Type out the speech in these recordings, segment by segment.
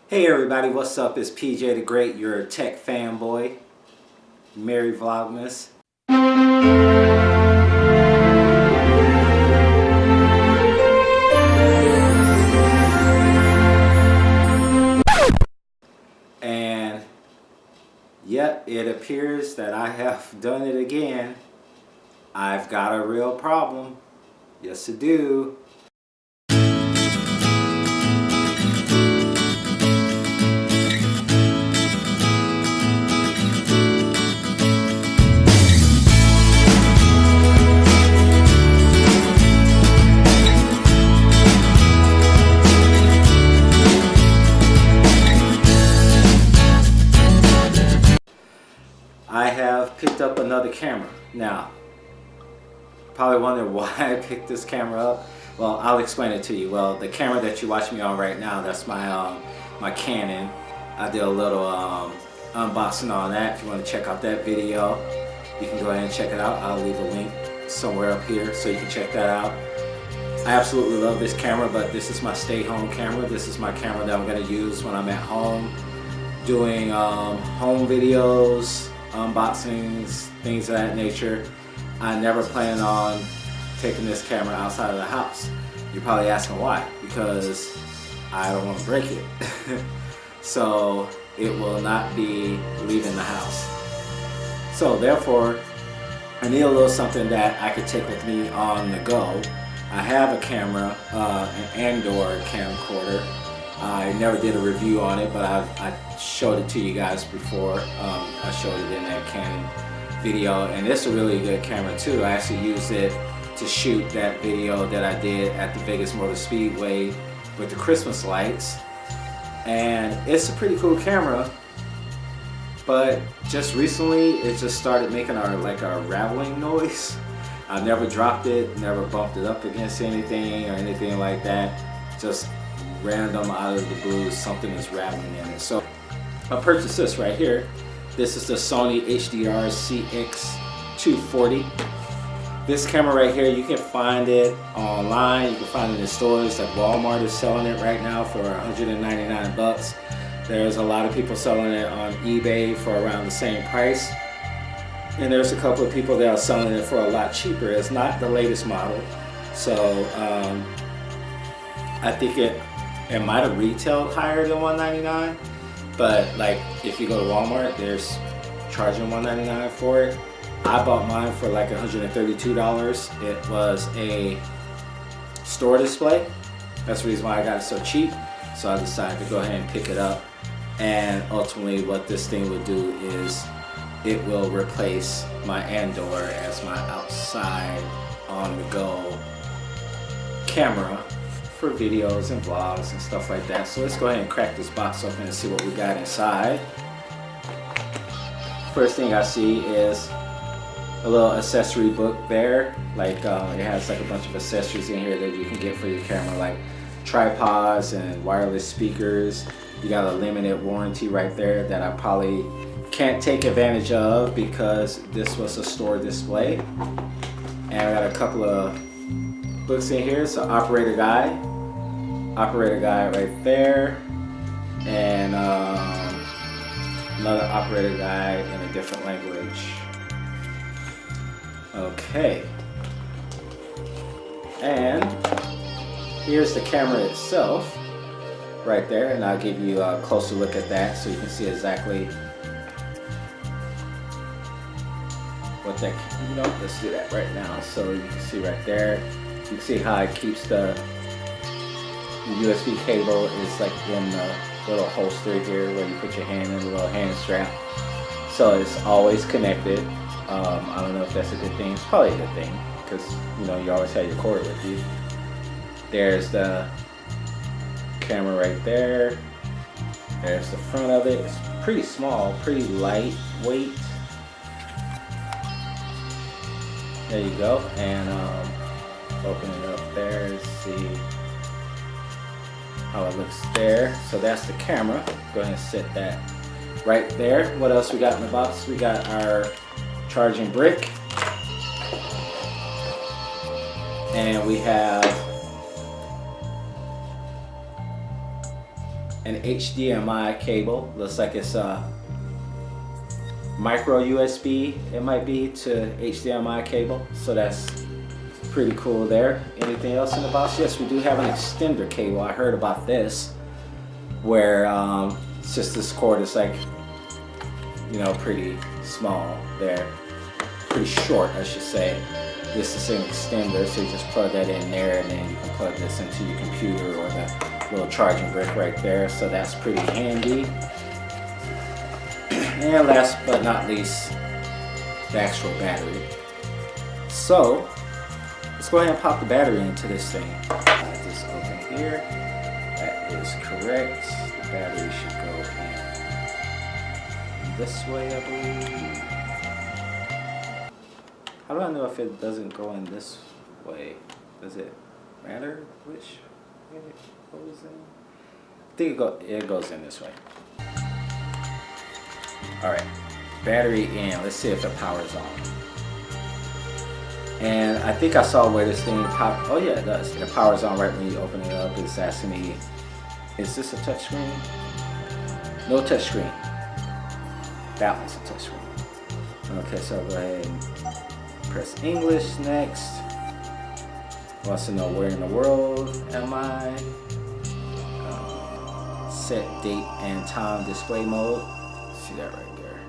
Hey everybody, what's up? It's PJ the Great, your tech fanboy. Merry Vlogmas. And yep, it appears that I have done it again. I've got a real problem. Yes, I do. I have picked up another camera. Now, probably wondering why I picked this camera up. Well, I'll explain it to you. Well, the camera that you watch me on right now, that's my my Canon. I did a little unboxing on that. If you want to check out that video, you can go ahead and check it out. I'll leave a link somewhere up here so you can check that out. I absolutely love this camera, but this is my stay-home camera. This is my camera that I'm going to use when I'm at home doing home videos, unboxings, things of that nature. I never plan on taking this camera outside of the house. You're probably asking why? Because I don't want to break it. So it will not be leaving the house. So therefore, I need a little something that I could take with me on the go. I have a camera, an Andoer camcorder. I never did a review on it, but I showed it to you guys before. I showed it in that Canon video, and it's a really good camera too. I actually used it to shoot that video that I did at the Vegas Motor Speedway with the Christmas lights, and it's a pretty cool camera. But just recently, it just started making a rattling noise. I never dropped it, never bumped it up against anything or anything like that. Just random out of the blue, something is rattling in it. So I purchased this right here. This is the Sony HDR-CX240. This camera right here, you can find it online. You can find it in stores like Walmart is selling it right now for 199 bucks. There's a lot of people selling it on eBay for around the same price. And there's a couple of people that are selling it for a lot cheaper. It's not the latest model. So I think it might have retailed higher than $199, but like if you go to Walmart, there's charging $199 for it. I bought mine for like $132. It was a store display. That's the reason why I got it so cheap. So I decided to go ahead and pick it up. And ultimately what this thing will do is it will replace my Andoer as my outside on the go camera for videos and vlogs and stuff like that. So let's go ahead and crack this box open and see what we got inside. First thing I see is a little accessory book there. Like it has like a bunch of accessories in here that you can get for your camera, like tripods and wireless speakers. You got a limited warranty right there that I probably can't take advantage of because this was a store display. And I got a couple of books in here. So operator guide right there, and another operator guide in a different language. Okay, and here's the camera itself right there, and I'll give you a closer look at that so you can see exactly what that, let's do that right now. So you can see right there, you can see how it keeps the USB cable is like in the little holster here where you put your hand in the little hand strap. So it's always connected. I don't know if that's a good thing. It's probably a good thing because you always have your cord with you. There's the camera right there. There's the front of it. It's pretty small, pretty lightweight. There you go. And open it up there and see how it looks there. So that's the camera. Go ahead and set that right there. What else we got in the box? We got our charging brick, and we have an HDMI cable. Looks like it's a micro USB, it might be, to HDMI cable. So that's pretty cool there. Anything else in the box? Yes, we do have an extender cable. I heard about this, where it's just this cord is like, you know, pretty small there. Pretty short, I should say. This is an extender, so you just plug that in there, and then you can plug this into your computer or the little charging brick right there. So that's pretty handy. And last but not least, the actual battery. So let's go ahead and pop the battery into this thing. This open here. That is correct. The battery should go in this way, I believe. How do I know if it doesn't go in this way? Does it matter which way it goes in? I think it goes in this way. Alright, battery in. Let's see if it powers on. And I think I saw where this thing popped. Oh yeah, it does. It powers on right when you open it up. It's asking me, is this a touchscreen? No touchscreen. That one's a touchscreen. Okay, so I'll go ahead and press English next. Wants to know where in the world am I. Set date and time display mode. See that right there.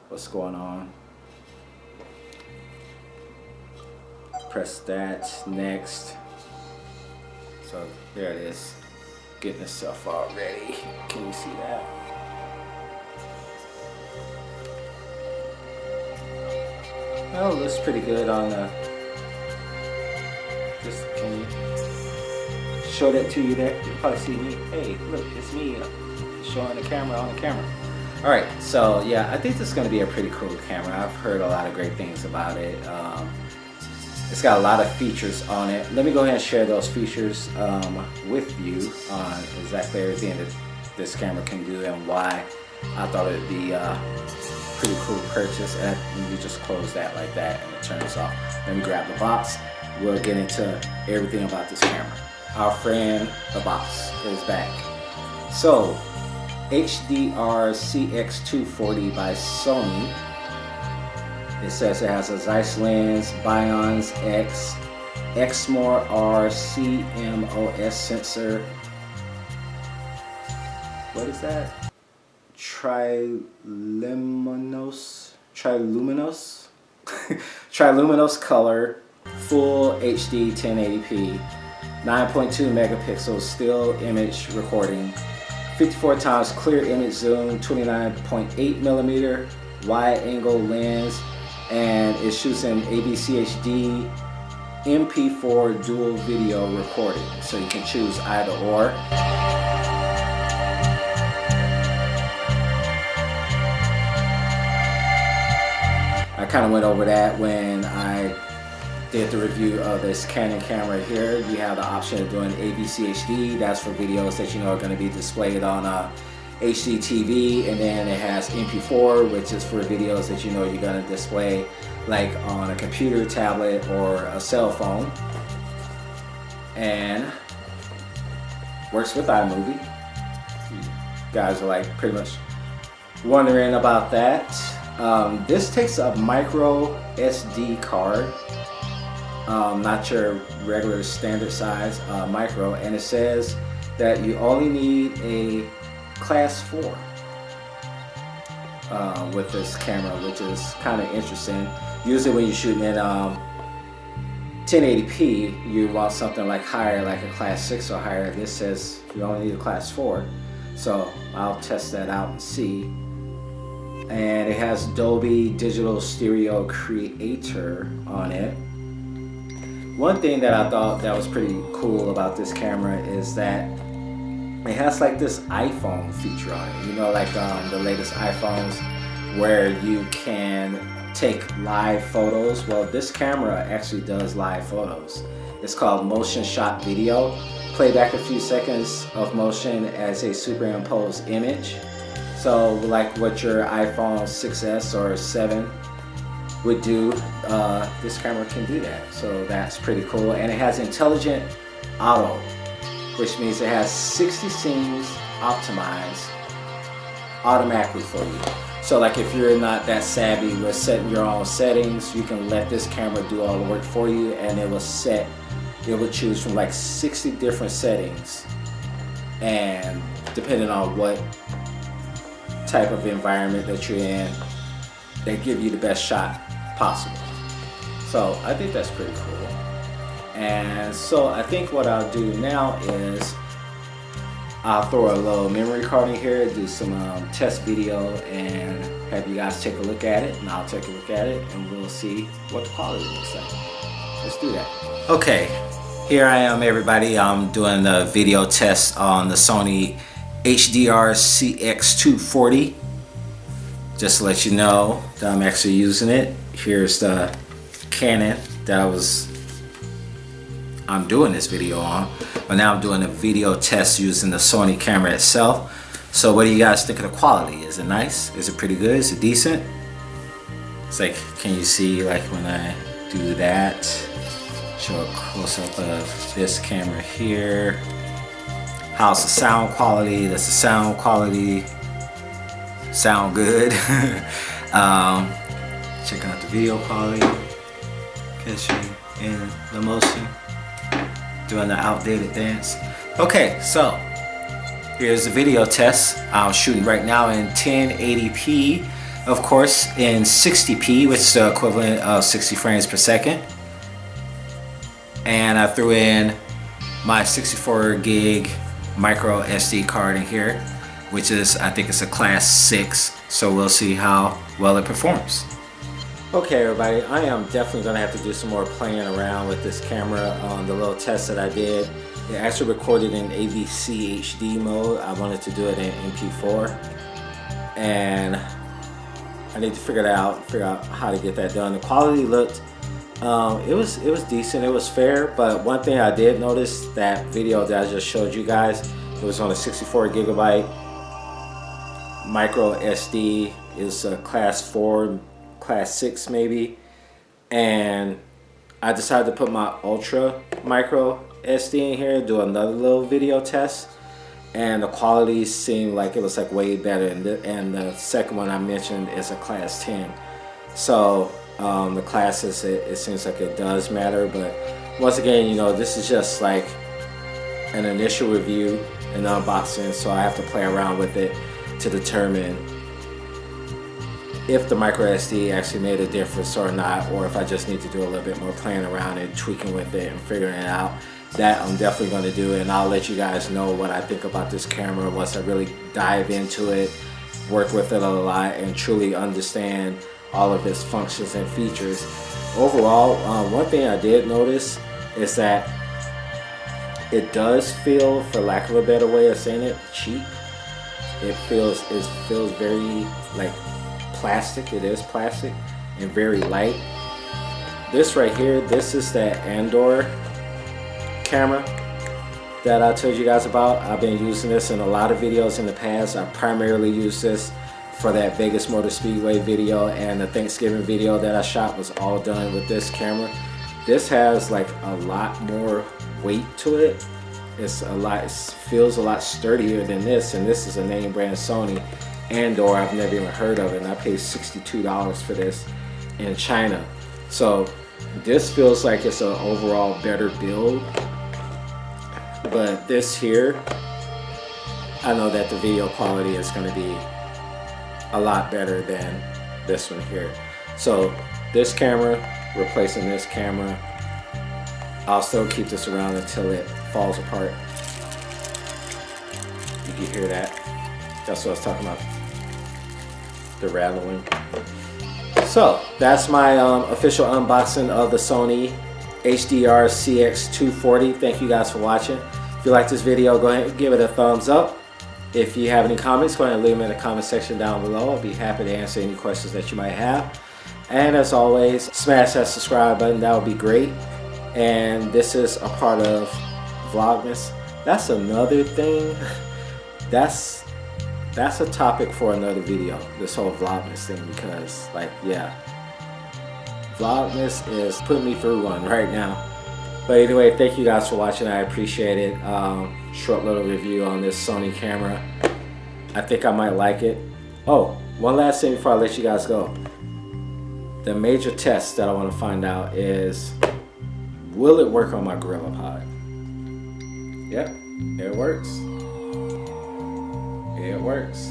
What's going on? Press that next. So there it is. Getting itself all ready. Can you see that? Oh, looks pretty good on the. Just can you show that to you there? You can probably see me. Hey, look, it's me showing the camera on the camera. All right, so yeah, I think this is going to be a pretty cool camera. I've heard a lot of great things about it. It's got a lot of features on it. Let me go ahead and share those features with you on exactly everything that this camera can do and why I thought it would be a pretty cool purchase. And you just close that like that and it turns off. Let me grab the box. We'll get into everything about this camera. Our friend, the box, is back. So, HDR-CX240 by Sony. It says it has a Zeiss lens, Bionz X, Exmor R CMOS sensor. What is that? Triluminous color, full HD 1080p, 9.2 megapixels still image recording, 54 times clear image zoom, 29.8 millimeter wide angle lens, and it shoots in AVCHD MP4 dual video recording. So you can choose either or. I kind of went over that when I did the review of this Canon camera here. You have the option of doing AVCHD. That's for videos that you know are going to be displayed on HD TV, and then it has MP4, which is for videos that you know you're going to display like on a computer, tablet, or a cell phone. And works with iMovie. You guys are like pretty much wondering about that. This takes a micro SD card, not your regular standard size micro, and it says that you only need a class 4 with this camera, which is kind of interesting. Usually when you're shooting in 1080p, you want something like higher, like a class 6 or higher. This says you only need a class 4, so I'll test that out and see. And it has Dolby Digital Stereo Creator on it. One thing that I thought that was pretty cool about this camera is that it has like this iPhone feature on it. You know, like the latest iPhones where you can take live photos. Well, this camera actually does live photos. It's called Motion Shot Video. Play back a few seconds of motion as a superimposed image. So like what your iPhone 6s or 7 would do, this camera can do that. So that's pretty cool. And it has intelligent auto which means it has 60 scenes optimized automatically for you. So like if you're not that savvy with setting your own settings, you can let this camera do all the work for you, and it will choose from like 60 different settings, and depending on what type of environment that you're in, they give you the best shot possible. So I think that's pretty cool. And so I think what I'll do now is I'll throw a little memory card in here, do some test video, and have you guys take a look at it, and I'll take a look at it, and we'll see what the quality looks like. Let's do that. Okay, here I am, everybody. I'm doing the video test on the Sony HDR-CX240. Just to let you know that I'm actually using it. Here's the Canon that I'm doing this video on, but now I'm doing a video test using the Sony camera itself. So what do you guys think of the quality? Is it nice? Is it pretty good? Is it decent? It's like, can you see like when I do that? Show a close-up of this camera here. How's the sound quality? Does the sound quality sound good? Checking out the video quality. Catching in the motion. Doing the outdated dance. Okay, so here's the video test. I'm shooting right now in 1080p, of course, in 60p, which is the equivalent of 60 frames per second. And I threw in my 64 gig micro SD card in here, which is, I think it's a class 6. So we'll see how well it performs. Okay everybody, I am definitely going to have to do some more playing around with this camera on the little test that I did. It actually recorded in AVC HD mode. I wanted to do it in MP4, and I need to figure out how to get that done. The quality looked, it was decent, it was fair, but one thing I did notice, that video that I just showed you guys, it was on a 64 gigabyte micro SD, is a class 4, class 6 maybe, and I decided to put my ultra micro SD in here, do another little video test, and the quality seemed like it was like way better, and the second one I mentioned is a class 10. So the classes, it seems like it does matter, but once again, you know, this is just like an initial review and unboxing, so I have to play around with it to determine if the micro SD actually made a difference or not, or if I just need to do a little bit more playing around and tweaking with it and figuring it out. That I'm definitely going to do, and I'll let you guys know what I think about this camera once I really dive into it, work with it a lot, and truly understand all of its functions and features. Overall, one thing I did notice is that it does feel, for lack of a better way of saying it, cheap. It feels very like plastic. It is plastic and very light. This right here, this is that Andoer camera that I told you guys about. I've been using this in a lot of videos in the past. I primarily use this for that Vegas Motor Speedway video, and the Thanksgiving video that I shot was all done with this camera. This has like a lot more weight to it. It feels a lot sturdier than this, and this is a name brand Sony Andoer. I've never even heard of it, and I paid $62 for this in China. So this feels like it's an overall better build, but this here, I know that the video quality is going to be a lot better than this one here. So this camera replacing this camera, I'll still keep this around until it falls apart. You can hear that. That's what I was talking about, the rattling. So that's my official unboxing of the Sony HDR-CX240. Thank you guys for watching. If you like this video, go ahead and give it a thumbs up. If you have any comments, go ahead and leave them in the comment section down below. I'll be happy to answer any questions that you might have. And as always, smash that subscribe button. That would be great. And this is a part of Vlogmas. That's another thing. That's a topic for another video, this whole Vlogmas thing, because like, yeah, Vlogmas is putting me through one right now. But anyway, thank you guys for watching. I appreciate it. Short little review on this Sony camera. I think I might like it. Oh, one last thing before I let you guys go. The major test that I want to find out is, will it work on my GorillaPod? Yep, it works. It works.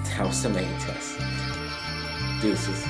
That was the main test. Deuces.